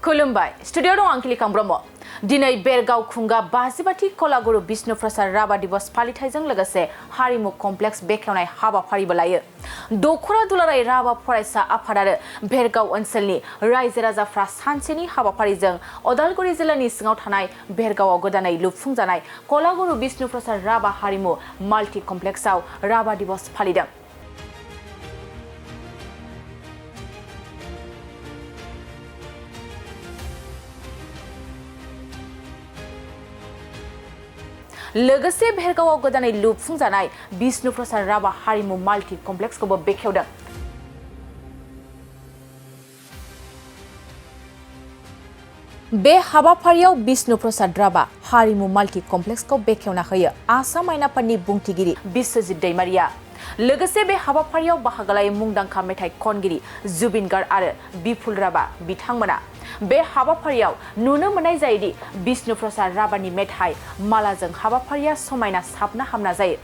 खुलुमबाय स्टुडिअ दं आंखिलिकां ब्रह्म दिनै बेरगाव खुंगा बाजिबाथि कलागुरु विष्णु प्रसाद राभा दिवस फालिथायजों लोगोसे हारिमु कमप्लेक्स बेखेवनाय हाबाफारिबो लायो दखरा दुलाराय राभा फरायसा आफाद आरो बेरगाव ओनसोलनि रायजो राजाफ्रा सानसेनि हाबाफारिजों अदालगुरि जिल्लानि सिङाव थानाय बेरगावआव गोदानै लुफुंजानाय कलागुरु विष्णु प्रसाद राभा हारिमु माल्टी कमप्लेक्सआव राभा दिवस फालिदों। लोगोसे बेरगावआव गोदानै लुफुंजानाय विष्णु प्रसाद राभा हारिमु माल्टी कमप्लेक्सखौबो बेखेवदों। बे हाबाफारियाव विष्णु प्रसाद राभा हारिमु माल्टी कमप्लेक्सखौ बेखेवना होयो आसाम आयेन आफादनि बुंथिगिरि बिश्वजित दैमारिया। लोगोसे बे हाबाफारियाव बाहागो लायो मुंदांखा मेथाइ खनगिरि जुबिन गार्ग आरो बिपुल राभा बिथांमोना। बे हाबाफारियाव नुनो मोननाय जायोदि विष्णु प्रसाद राभानि मेथाइ मालाजों हाबाफारिया समायना साबना हामना जायो।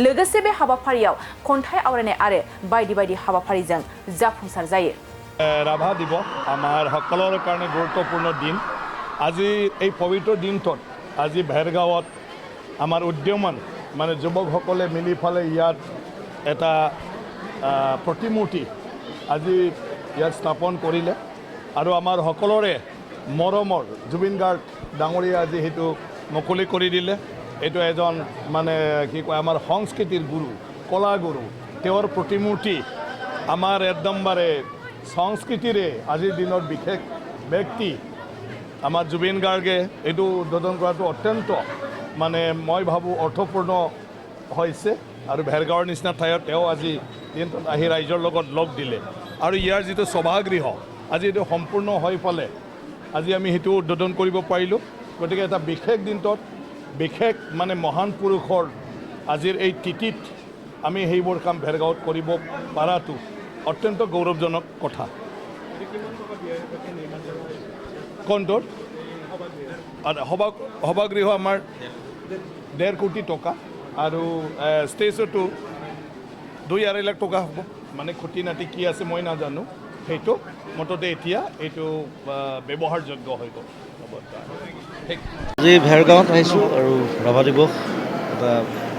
लोगोसे बे हाबाफारियाव खन्थाइ आवरायनाय आरो बायदि बायदि हाबाफारिजों जाफुंसार जायो। राभा दिवस आमार सकलोर कारणे गुरुत्वपूर्ण दिन। আজি এই पवित्र दिनটোত আজি भेरगाঁৱত आमार उद्यमन माने युवकসকলে मिली फाले ইয়াত এটা प्रतिमूर्ति আজি ইয়াত স্থাপন কৰিলে আৰু আমাৰ সকলোৰে মৰমৰ জুবিন গাৰ্গ ডাঙৰীয়া আজি সেইটো মুকলি কৰি দিলে। এইটো এজন মানে কি কয় আমাৰ সংস্কৃতিৰ গুৰু কলা গুৰু তেওঁৰ প্ৰতিমূৰ্তি আমাৰ একদমবাৰে সংস্কৃতিৰে আজিৰ দিনৰ বিশেষ ব্যক্তি আমাৰ জুবিন গাৰ্গে এইটো উদ্বোধন কৰাটো অত্যন্ত মানে মই ভাবোঁ অৰ্থপূৰ্ণ হৈছে আৰু ভেৰগাঁৱৰ নিচিনা ঠাইত তেওঁ আজি দিনটোত আহি ৰাইজৰ লগত লগ দিলে আৰু ইয়াৰ যিটো সভাগৃহ আজি এইটো সম্পূৰ্ণ হৈ পালে আজি আমি সেইটো উদ্বোধন কৰিব পাৰিলোঁ। গতিকে এটা বিশেষ দিনটোত বিশেষ মানে মহান পুৰুষৰ আজিৰ এই তিথিত আমি সেইবোৰ কাম ভেৰগাঁৱত কৰিব পৰাটো অত্যন্ত গৌৰৱজনক কথা। কোনটোৰ সভাগৃহ আমাৰ 1.5 কোটি টকা আৰু ষ্টেজতো 2-2.5 লাখ টকা হ'ব। মানে খুঁটি নাটি কি আছে মই নাজানো, সেইটো মুঠতে এতিয়া এইটো ব্যৱহাৰযোগ্য হৈ গ'ল। আজি ভেৰগাঁৱত আহিছোঁ আৰু ৰাভা দিৱস এটা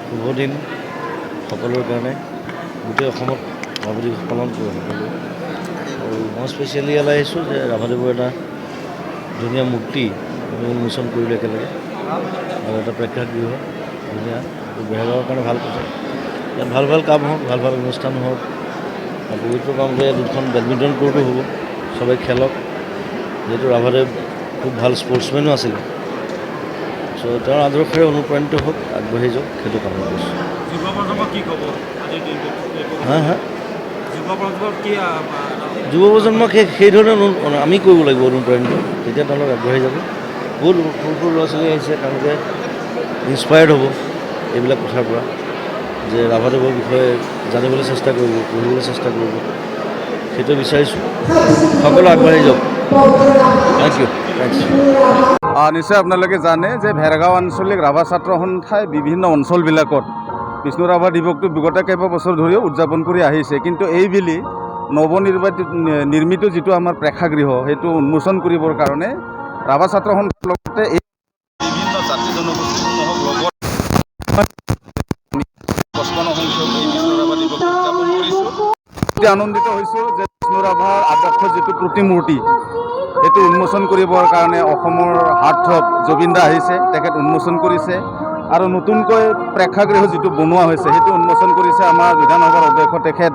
শুভ দিন সকলোৰে কাৰণে। গোটেই অসমত ৰাভা দিৱস পালন কৰে সকলোৱে আৰু মই স্পেচিয়েলি ইয়ালৈ আহিছোঁ যে ৰাভাদেৱৰ এটা ধুনীয়া মূৰ্তি উন্মোচন কৰিলোঁ একেলগে আৰু এটা প্ৰেক্ষাগৃহ ধুনীয়া ভেৰগাঁৱৰ কাৰণে ভাল কথা। ইয়াত ভাল ভাল কাম হওক, ভাল ভাল অনুষ্ঠান হওক আৰু পবিত্ৰ কাম যে দুখন বেডমিণ্টন কোৰ্টো হ'ব, সবাই খেলক। যিহেতু ৰাভাদেৱ খুব ভাল স্পৰ্টছমেনো আছিলে, চ' তেওঁৰ আদৰ্শৰে অনুপ্ৰাণিত হওক, আগবাঢ়ি যাওক, সেইটো কাম কৰিছোঁ। যুৱ প্ৰজন্মক সেই ধৰণে আমি কৰিব লাগিব অনুপ্ৰাণিত, তেতিয়া তেওঁলোক আগবাঢ়ি যাব। বহুত সৰু সৰু ল'ৰা ছোৱালী আহিছে, তেওঁলোকে ইনস্পায়াৰ্ড হ'ব এইবিলাক কথাৰ পৰা, যে ৰাভাদেৱৰ বিষয়ে জানিবলৈ চেষ্টা কৰিব, পঢ়িবলৈ চেষ্টা কৰিব, সেইটো বিচাৰিছোঁ। সকলো আগবাঢ়ি যাওক। Thank you. নিশ্চয় আপোনালোকে জানে যে ভেৰগাঁও আঞ্চলিক ৰাভা ছাত্ৰ সন্থাই বিভিন্ন অঞ্চলবিলাকত বিষ্ণু ৰাভা দিৱসটো বিগত কেইবাবছৰ ধৰিও উদযাপন কৰি আহিছে। কিন্তু এইবেলি নিৰ্মিত যিটো আমাৰ প্ৰেক্ষাগৃহ সেইটো উন্মোচন কৰিবৰ কাৰণে ৰাভা ছাত্ৰ সন্থাৰ লগতে এই বিভিন্ন জাতি জনগোষ্ঠীসমূহক লগত 55 সংখ্যক এই বিষ্ণু ৰাভা দিৱস উদযাপন কৰিছোঁ। অতি আনন্দিত হৈছোঁ যে বিষ্ণু ৰাভাৰ আদৰ্শ যিটো প্ৰতিমূৰ্তি সেইটো উন্মোচন কৰিবৰ কাৰণে অসমৰ হাৰ্টথ্ৰব জুবিন দা আহিছে, তেখেত উন্মোচন কৰিছে। আৰু নতুনকৈ প্ৰেক্ষাগৃহ যিটো বনোৱা হৈছে সেইটো উন্মোচন কৰিছে আমাৰ বিধানসভাৰ অধ্যক্ষ, তেখেত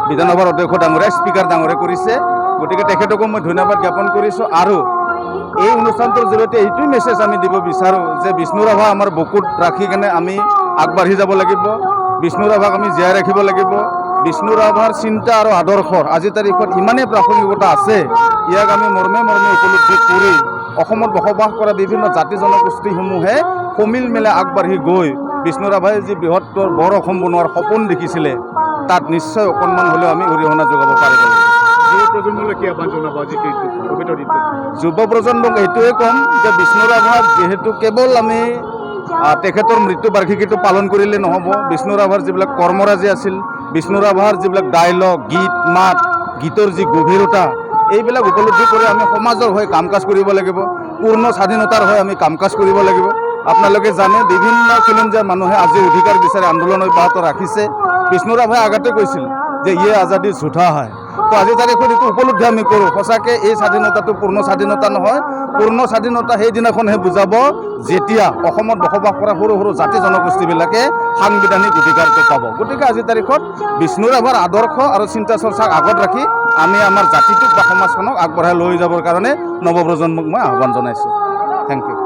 বিধানসভাৰ অধ্যক্ষ ডাঙৰীয়া, স্পীকাৰ ডাঙৰে কৰিছে। গতিকে তেখেতকো মই ধন্যবাদ জ্ঞাপন কৰিছোঁ। আৰু এই অনুষ্ঠানটোৰ জৰিয়তে এইটোৱেই মেছেজ আমি দিব বিচাৰোঁ যে বিষ্ণু ৰাভা আমাৰ বুকুত ৰাখি কেনে আমি আগবাঢ়ি যাব লাগিব, বিষ্ণু ৰাভাক আমি জীয়াই ৰাখিব লাগিব। বিষ্ণু ৰাভাৰ চিন্তা আৰু আদৰ্শৰ আজিৰ তাৰিখত ইমানেই প্ৰাসংগিকতা আছে, ইয়াক আমি মৰ্মে মৰ্মে উপলব্ধি কৰি অসমত বসবাস কৰা বিভিন্ন জাতি জনগোষ্ঠীসমূহে সমিল মেলে আগবাঢ়ি গৈ বিষ্ণু ৰাভাই যি বৃহত্তৰ বৰ অসম বনোৱাৰ সপোন দেখিছিলে, তাত নিশ্চয় অকণমান হ'লেও আমি অৰিহণা যোগাব পাৰিব লাগিব। যুৱ প্ৰজন্মক এইটোৱে ক'ম যে বিষ্ণু ৰাভাক যিহেতু কেৱল আমি তেখেতৰ মৃত্যু বাৰ্ষিকীটো পালন কৰিলে নহ'ব, বিষ্ণু ৰাভাৰ যিবিলাক কৰ্মৰাজি আছিল, বিষ্ণু ৰাভাৰ যিবিলাক ডায়লগ, গীত মাত, গীতৰ যি গভীৰতা, এইবিলাক উপলব্ধি কৰি আমি সমাজৰ হৈ কাম কাজ কৰিব লাগিব, পূৰ্ণ স্বাধীনতাৰ হৈ আমি কাম কাজ কৰিব লাগিব। আপোনালোকে জানে বিভিন্ন খিলঞ্জীয়া মানুহে আজি অধিকাৰ বিচাৰি আন্দোলন অব্যাহত ৰাখিছে। বিষ্ণু ৰাভাই আগতে কৈছিল যে ইয়ে আজাদী ঝুঠা হয়। তো আজি তাৰিখত এইটো উপলব্ধি আমি কৰোঁ, সঁচাকৈ এই স্বাধীনতাটো পূৰ্ণ স্বাধীনতা নহয়। পূৰ্ণ স্বাধীনতা সেইদিনাখনহে বুজাব যেতিয়া অসমত বসবাস কৰা সৰু সৰু জাতি জনগোষ্ঠীবিলাকে সাংবিধানিক অধিকাৰটো পাব। গতিকে আজি তাৰিখত বিষ্ণু ৰাভাৰ আদৰ্শ আৰু চিন্তা চৰ্চাক আগত ৰাখি আমি আমাৰ জাতিটোক বা সমাজখনক আগবঢ়াই লৈ যাবৰ কাৰণে নৱপ্ৰজন্মক মই আহ্বান জনাইছোঁ। Thank U.